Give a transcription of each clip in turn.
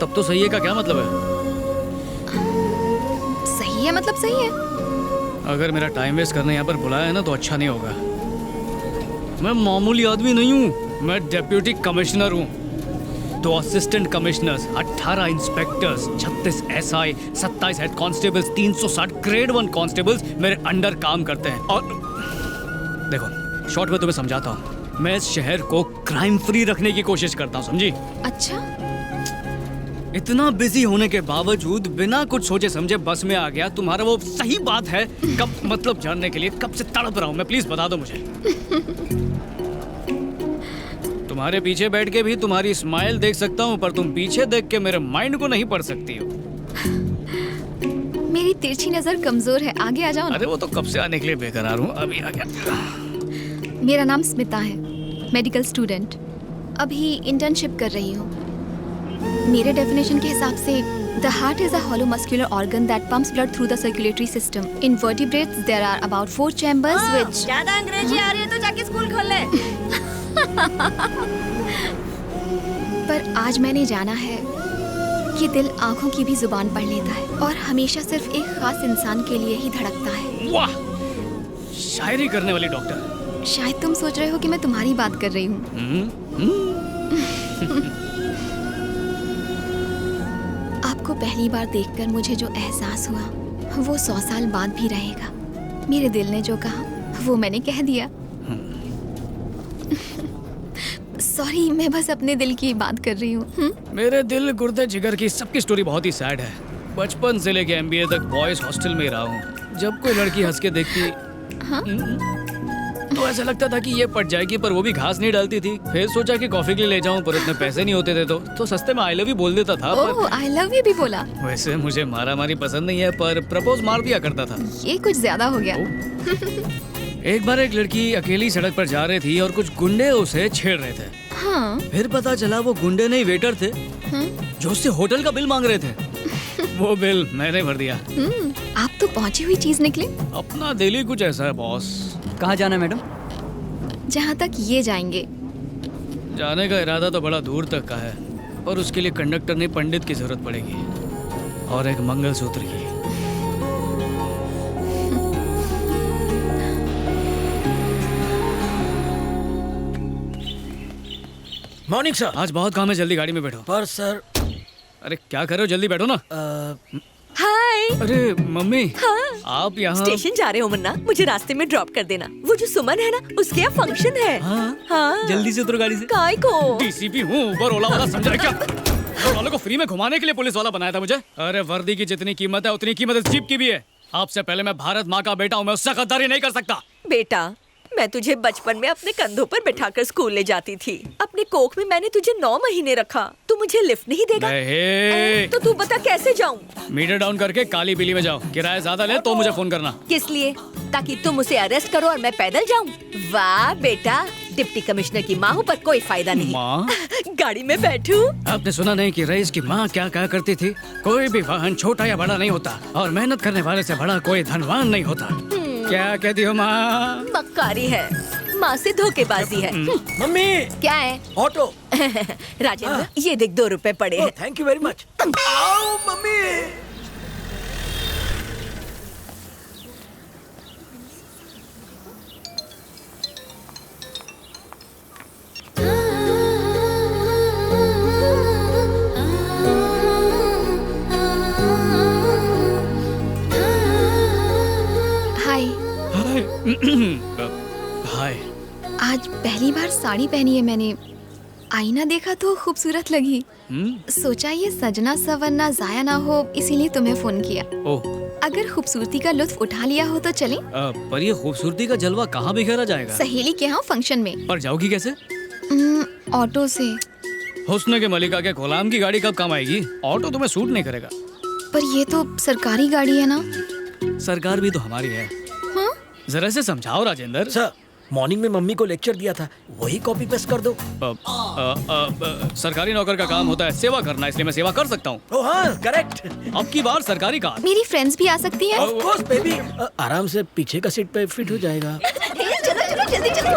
तब तो सही है का क्या मतलब है? सही है मतलब सही है। अगर मेरा टाइम वेस्ट करने यहाँ पर बुलाया है ना तो अच्छा नहीं होगा। मैं मामूली आदमी नहीं हूँ, मैं डेप्यूटी कमिश्नर हूँ। 2 assistant commissioners, 18 inspectors, 36 SI, 27 head constables, 360 grade 1 constables मेरे अंडर काम करते हैं। और देखो शॉर्ट में तुम्हें समझाता हूँ, मैं इस शहर को क्राइम फ्री रखने की कोशिश करता हूँ, समझी? अच्छा, इतना बिजी होने के बावजूद बिना कुछ सोचे समझे बस में आ गया। तुम्हारा वो सही बात है कब मतलब जानने के लिए कब से तड़प रहा हूँ मैं, प्लीज बता दो मुझे। तुम्हारे पीछे बैठ के भी तुम्हारी स्माइल देख सकता हूँ, पर तुम पीछे देख के मेरे माइंड को नहीं पढ़ सकती हो। मेरी तिरछी नजर कमजोर है, आगे आ जाओ ना। अरे वो तो कब से आने के लिए बेकरार हूँ, अभी आ गया। मेरा नाम स्मिता है, मेडिकल स्टूडेंट, अभी इंटर्नशिप कर रही हूँ। मेरे डेफिनेशन के हिसाब से the heart is a hollow muscular organ that pumps blood through the circulatory system. In vertebrates there are about 4 chambers which ज्यादा अंग्रेजी आ रही है तो जाके स्कूल खोल ले। पर आज मैंने जाना है कि दिल आंखों की भी जुबान पढ़ लेता है और हमेशा सिर्फ एक खास इंसान के लिए ही धड़कता है। वाह, शायरी करने वाली डॉक्टर। शायद तुम सोच रहे हो कि मैं तुम्हारी बात कर रही हूँ। आपको पहली बार देखकर मुझे जो एहसास हुआ वो 100 साल बाद भी रहेगा। मेरे दिल ने जो कहा वो मैंने कह दिया। सॉरी, मैं बस अपने दिल की बात कर रही हूँ। मेरे दिल गुर्दे जिगर की सबकी स्टोरी बहुत ही सैड है। बचपन से लेके MBA तक बॉयज हॉस्टल में रहा हूँ। जब कोई लड़की हंस के देखती तो ऐसा लगता था कि ये पट जाएगी, पर वो भी घास नहीं डालती थी। फिर सोचा कि कॉफी के लिए ले जाऊं, पर इतने पैसे नहीं होते थे तो सस्ते में आई लव यू बोल देता था। ओह, आई लव यू भी बोला? वैसे मुझे मारा मारी पसंद नहीं है, पर प्रपोज मार दिया करता था। ये कुछ ज्यादा हो गया। एक बार एक लड़की अकेली सड़क पर जा रही थी और कुछ गुंडे उसे छेड़ रहे थे। हाँ। फिर पता चला वो गुंडे नहीं वेटर थे जो उससे होटल का बिल मांग रहे थे। वो बिल मैंने भर दिया। आप तो पहुंची हुई चीज निकले। अपना दिल ही कुछ ऐसा है बॉस। कहाँ जाना है मैडम? जहाँ तक ये जाएंगे। जाने का इरादा तो बड़ा दूर तक का है, और उसके लिए कंडक्टर नहीं पंडित की जरूरत पड़ेगी, और एक मंगलसूत्र की। Morning sir. आज बहुत काम है, जल्दी गाड़ी में बैठो। पर सर। अरे क्या कर रहे हो, जल्दी बैठो ना। हाय। अरे मम्मी। हाँ। आप यहाँ? स्टेशन जा रहे हो मुन्ना, मुझे रास्ते में ड्रॉप कर देना। वो जो सुमन है ना, उसके यहाँ फंक्शन है। हाँ। जल्दी से उतरो गाड़ी से। काय को? DCP हूँ, ऊबर ओला वाला समझ रहे क्या? घर वालों को फ्री में घुमाने के लिए पुलिस वाला बनाया था मुझे। अरे वर्दी की जितनी कीमत है उतनी कीमत इस जीप की भी है। आपसे पहले मैं भारत माँ का बेटा हूँ, मैं उससे गद्दारी नहीं कर सकता। बेटा, मैं तुझे बचपन में अपने कंधों पर बिठाकर स्कूल ले जाती थी। अपने कोख में मैंने तुझे 9 महीने रखा। तू मुझे लिफ्ट नहीं देगा? नहीं। तो तू बता कैसे जाऊं? मीटर डाउन करके काली बिल्ली में जाओ। किराया ज्यादा ले तो मुझे फोन करना। किस लिए? ताकि तुम उसे अरेस्ट करो और मैं पैदल जाऊं? वाह बेटा, डिप्टी कमिश्नर की माँ हूँ पर कोई फायदा नहीं। माँ? गाड़ी में बैठूं? आपने सुना नहीं कि रईस की माँ क्या कहा करती थी? कोई भी वाहन छोटा या बड़ा नहीं होता, और मेहनत करने वाले से बड़ा कोई धनवान नहीं होता। क्या कहती हो माँ? मक्कारी है, माँ से धोखेबाजी है। मम्मी। क्या है? ऑटो। राजेंद्र, ये देख 2 रुपए पड़े हैं। Thank you very much. आओ मम्मी। हाय। आज पहली बार साड़ी पहनी है मैंने। आईना देखा तो खूबसूरत लगी। सोचा ये सजना सवरना जाया ना हो, इसीलिए तुम्हें फोन किया। ओह। अगर खूबसूरती का लुत्फ उठा लिया हो तो चलें? पर ये खूबसूरती का जलवा कहाँ बिखेरा जाएगा? सहेली के यहाँ फंक्शन में। पर जाओगी कैसे? ऑटो से। हुस्न के मलिका के गुलाम की गाड़ी कब काम आएगी? ऑटो तुम्हें सूट नहीं करेगा। पर ये तो सरकारी गाड़ी है ना। सरकार भी तो हमारी है। हाँ? जरा से समझाओ राजेंद्र। सर, मॉर्निंग में मम्मी को लेक्चर दिया था, वही कॉपी पेस्ट कर दो। सरकारी नौकर का काम होता है सेवा करना, इसलिए मैं सेवा कर सकता हूँ। ओह हाँ, करेक्ट। अब की बार सरकारी कार। मेरी फ्रेंड्स भी आ सकती हैं? Of course baby. आराम से पीछे का सीट पे फिट हो जाएगा। चलो चलो जल्दी चलो।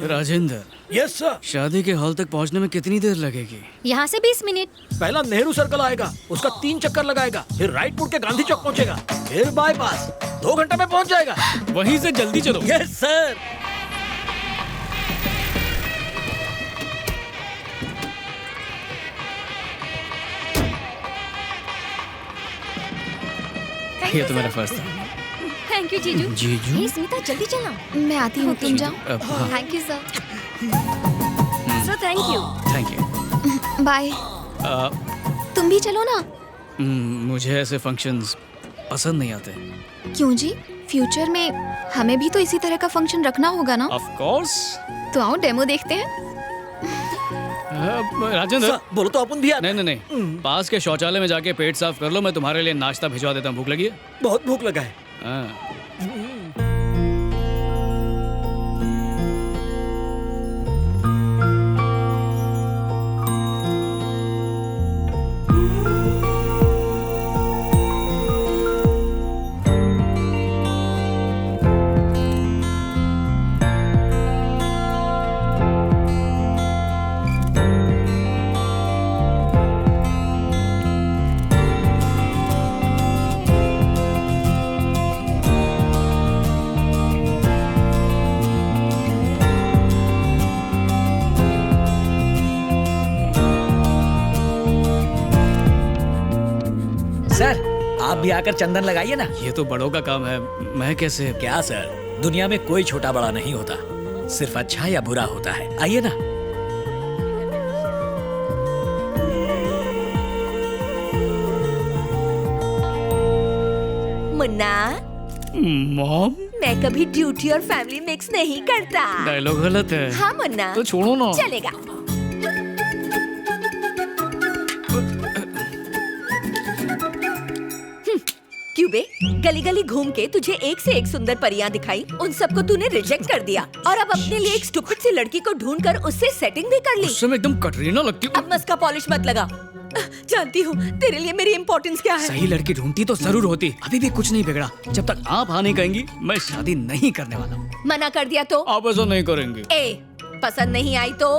Rajendra, yes sir. शादी के हॉल तक पहुंचने में कितनी देर लगेगी? यहाँ से 20 मिनट। पहला नेहरू सर्कल आएगा, उसका 3 चक्कर लगाएगा, फिर राइट मुड़ के गांधी चौक पहुंचेगा, फिर बाईपास। 2 घंटे में पहुंच जाएगा। वहीं से जल्दी चलो। Yes sir. ये तो मेरा फर्स्ट था। थैंक यू जीजू। जीजू? हे स्मिता जल्दी चलना। मैं आती हूँ, तुम जाओ। हाँ। Thank you sir. Sir thank you. Thank you. Bye. तुम भी चलो ना। मुझे ऐसे फंक्शंस पसंद नहीं आते। क्यों जी? फ्यूचर में हमें भी तो इसी तरह का फंक्शन रखना होगा ना। Of course. तो आओ डेमो देखते हैं। राजेंद्र, सर, बोलो तो अपन भी आते। नहीं, पास के शौचालय में जाके पेट साफ कर लो, मैं तुम्हारे लिए नाश्ता भिजवा देता हूँ। भूख लगी है? बहुत भूख लगा है। हाँ। सर, आप भी आकर चंदन लगाइए ना। ये तो बड़ों का काम है, मैं कैसे? क्या सर, दुनिया में कोई छोटा बड़ा नहीं होता, सिर्फ अच्छा या बुरा होता है। आइए ना। मुन्ना, मॉम, मैं कभी ड्यूटी और फैमिली मिक्स नहीं करता। डायलॉग गलत है। हाँ मुन्ना, तो छोड़ो ना। चलेगा। क्यों बे? गली गली घूम के तुझे एक से एक सुंदर परियां दिखाई, उन सबको तूने रिजेक्ट कर दिया और अब अपने लिए एक स्टूपिड सी लड़की को ढूंढ कर उससे सेटिंग भी कर ली। उससे मैं एकदम कटरीना लगती हूँ। अब मस्का पॉलिश मत लगा। जानती हूँ तेरे लिए मेरी इम्पोर्टेंस क्या है। सही लड़की ढूंढती तो जरूर होती। अभी भी कुछ नहीं बिगड़ा। जब तक आप हाँ नहीं कहेंगी, मैं शादी नहीं करने वाला हूँ। मना कर दिया तो? आप ऐसा नहीं करेंगे ए, पसंद नहीं आई तो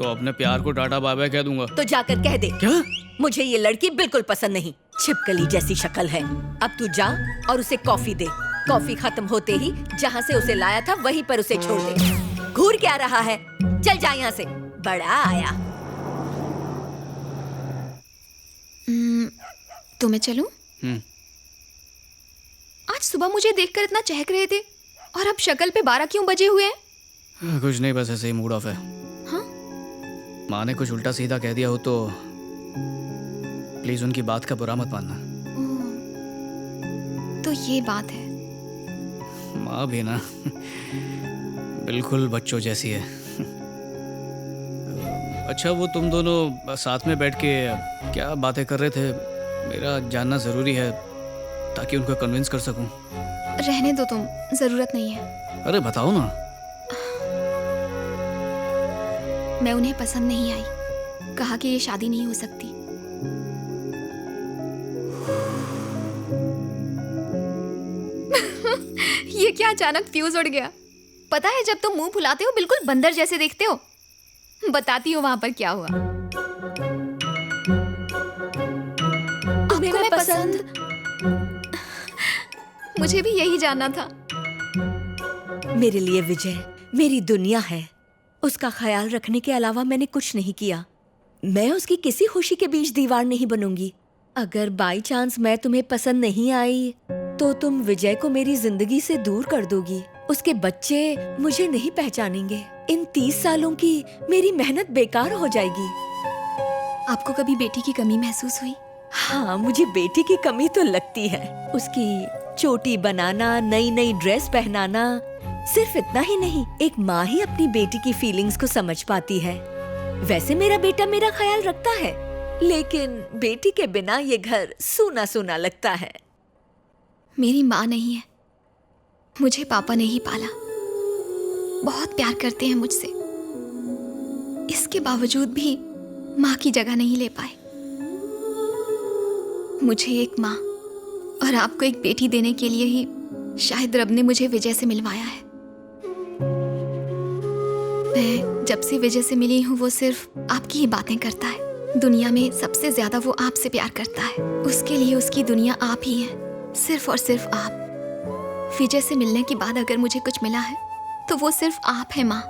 अपने प्यार को टाटा बाय बाय कह दूंगा। तो जाकर कह दे, क्या? मुझे ये लड़की बिल्कुल पसंद नहीं, छिपकली जैसी शक्ल है। अब तू जा और उसे कॉफी दे। कॉफी खत्म होते ही जहाँ से उसे लाया था वहीं पर उसे छोड़ दे। घूर क्या रहा है? चल जा यहाँ से, बड़ा आया। तो मैं चलूं? आज सुबह मुझे देखकर इतना चहक रहे थे और अब शक्ल पे 12 क्यों बजे हुए हैं? कुछ नहीं, बस ऐसे ही मूड ऑफ है। हाँ? माँ ने कुछ उल्टा सीधा कह दिया हो तो प्लीज उनकी बात का बुरा मत मानना। तो ये बात है। माँ भी ना बिल्कुल बच्चों जैसी है। अच्छा, वो तुम दोनों साथ में बैठ के क्या बातें कर रहे थे? मेरा जानना जरूरी है ताकि उनको कन्विंस कर सकूं। रहने दो तुम, जरूरत नहीं है। अरे बताओ ना। मैं उन्हें पसंद नहीं आई, कहा कि ये शादी नहीं हो सकती। ये क्या अचानक फ्यूज उड़ गया? पता है जब तुम मुंह फुलाते हो बिल्कुल बंदर जैसे देखते हो। बताती हो वहां पर क्या हुआ। तुम्हें मैं पसंद? मुझे भी यही जानना था। मेरे लिए विजय मेरी दुनिया है। उसका ख्याल रखने के अलावा मैंने कुछ नहीं किया। मैं उसकी किसी खुशी के बीच दीवार नहीं बनूंगी। अगर बाई चांस मैं तुम्हें पसंद नहीं आई तो तुम विजय को मेरी जिंदगी से दूर कर दोगी। उसके बच्चे मुझे नहीं पहचानेंगे। इन 30 सालों की मेरी मेहनत बेकार हो जाएगी। आपको कभी बेटी की कमी महसूस हुई? हाँ, मुझे बेटी की कमी तो लगती है। उसकी चोटी बनाना, नई नई ड्रेस पहनाना। सिर्फ इतना ही नहीं, एक माँ ही अपनी बेटी की फीलिंग्स को समझ पाती है। वैसे मेरा बेटा मेरा ख्याल रखता है, लेकिन बेटी के बिना ये घर सूना सूना लगता है। मेरी माँ नहीं है, मुझे पापा ने ही पाला। बहुत प्यार करते हैं मुझसे, इसके बावजूद भी माँ की जगह नहीं ले पाए। मुझे एक माँ और आपको एक बेटी देने के लिए ही शायद रब ने मुझे विजय से मिलवाया है। मैं जब से विजय से मिली हूँ वो सिर्फ आपकी ही बातें करता है। दुनिया में सबसे ज्यादा वो आपसे प्यार करता है। उसके लिए उसकी दुनिया आप ही है, सिर्फ और सिर्फ आप। विजय से मिलने के बाद अगर मुझे कुछ मिला है तो वो सिर्फ आप है माँ।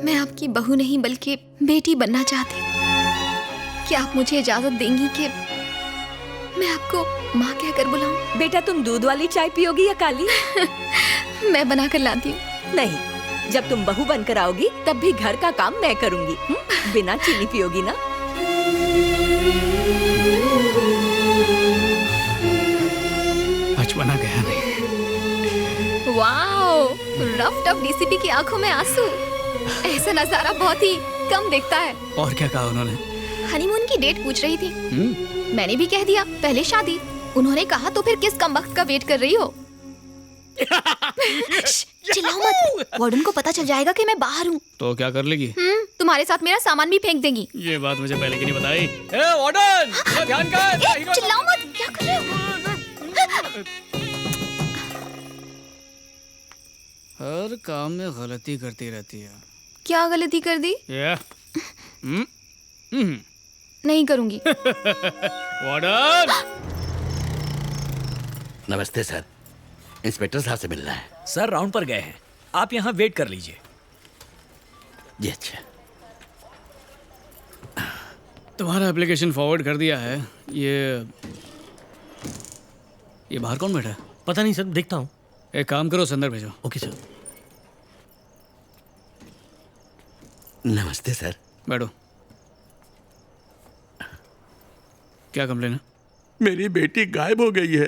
मैं आपकी बहू नहीं बल्कि बेटी बनना चाहती हूँ। क्या आप मुझे इजाजत देंगी कि मैं आपको माँ कहकर बुलाऊं? बेटा तुम दूध वाली चाय पियोगी या काली? मैं बना कर लाती हूँ। नहीं, जब तुम बहू बनकर आओगी तब भी घर का काम मैं करूंगी। बिना चीनी पियोगी ना? बचपना गया नहीं। वाओ, रफ टफ डीसीपी की आंखों में आंसू। ऐसा नजारा बहुत ही कम दिखता है। और क्या कहा उन्होंने? हनीमून की डेट पूछ रही थी। मैंने भी कह दिया पहले शादी। उन्होंने कहा तो फिर किस कमबख्त का वेट कर रही हो? चिल्लाओ मत, वार्डन को पता चल जाएगा कि मैं बाहर हूँ। तो क्या कर लेगी? तुम्हारे साथ मेरा सामान भी फेंक देंगी। ये बात मुझे पहले क्यों नहीं बताई? ए वार्डन, थोड़ा ध्यान कर। चिल्लाओ मत, क्या कर रहे हो? हर काम में गलती करती रहती है। क्या गलती कर दी? नहीं करूंगी। वार्डन! नमस्ते सर, इंस्पेक्टर साहब से मिलना है। सर राउंड पर गए हैं, आप यहाँ वेट कर लीजिए। जी अच्छा। तुम्हारा एप्लीकेशन फॉरवर्ड कर दिया है। ये बाहर कौन बैठा है? पता नहीं सर, देखता हूँ। एक काम करो, अंदर भेजो। Okay sir. नमस्ते सर। बैठो। क्या कंप्लेन है? मेरी बेटी गायब हो गई है।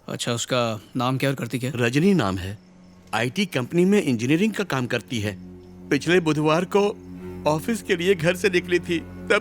अच्छा, उसका नाम क्या और करती क्या? रजनी नाम है। आईटी कंपनी में इंजीनियरिंग का काम करती है। पिछले बुधवार को ऑफिस के लिए घर से निकली थी, तब